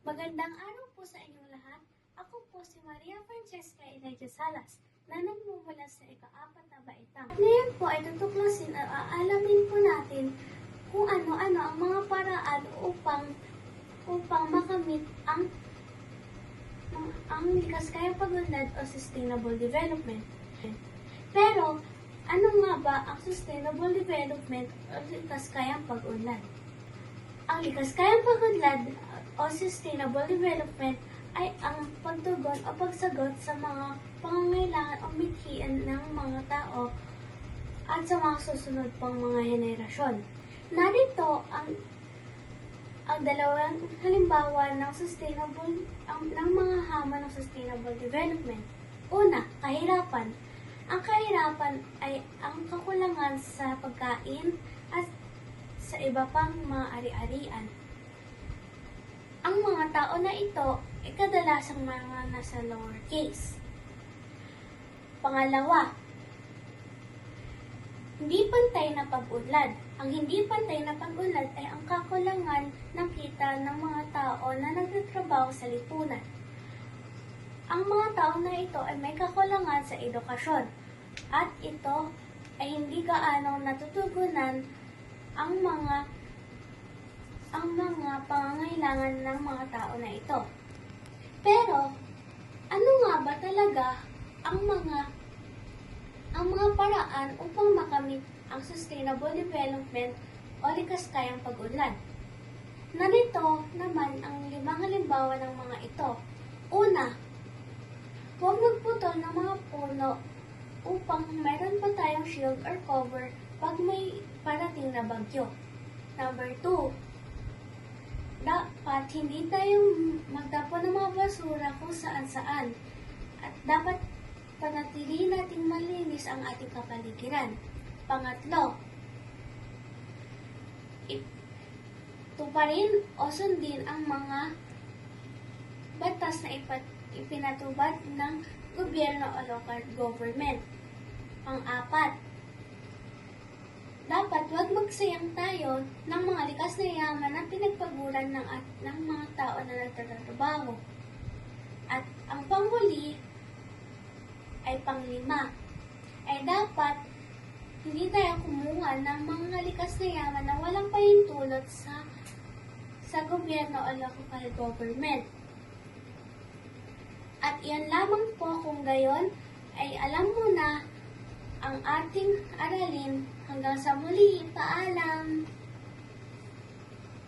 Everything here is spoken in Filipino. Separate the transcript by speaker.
Speaker 1: Magandang araw po sa inyong lahat. Ako po si Maria Francesca Elijah Salas na nagmumula sa ika-4 na baitang. At ngayon po ay tutuklasin at aalamin po natin kung ano-ano ang mga paraan upang makamit ang likas kayang pag-unlad o sustainable development. Pero, ano nga ba ang sustainable development o likas kayang pag-unlad? Ang likas kayang pag-unlad o sustainable development ay ang pagtugon o pagsagot sa mga pangangailangan o mithiin ng mga tao at sa mga susunod pang mga henerasyon. Narito ang dalawang halimbawa ng mga hamon ng sustainable development. Una, kahirapan. Ang kahirapan ay ang kakulangan sa pagkain at sa iba pang mga ari-arian. Ang mga tao na ito ay kadalasang mga nasa lower case. Pangalawa, hindi pantay na pag-unlad. Ang hindi pantay na pag-unlad ay ang kakulangan ng kita ng mga tao na nagtatrabaho sa lipunan. Ang mga tao na ito ay may kakulangan sa edukasyon at ito ay hindi gaano natutugunan ang mga pangangailangan ng mga tao na ito. Pero, ano nga ba talaga ang mga paraan upang makamit ang sustainable development o likas kayang pag-unlad? Narito naman ang 5 halimbawa ng mga ito. Una, huwag magputol ng mga puno upang meron pa tayong shield or cover pag may parating na bagyo. Number 2, dapat hindi tayong magtapon ng mga basura kung saan-saan at dapat panatilihin nating malinis ang ating kapaligiran. Pangatlo, tuparin o sundin ang mga batas na ipinatubad ng gobyerno o local government. Pang-apat, dapat huwag magsayang tayo ng mga likas na yaman na pinagpaguran ng mga tao na nagtatrabaho. At ang panghuli ay pang-5, ay dapat hindi tayo kumuha ng mga likas na yaman na walang pahintulot sa gobyerno o local government. At iyan lamang po, kung gayon ay alam mo na ang ating aralin. Hanggang sa muli, paalam!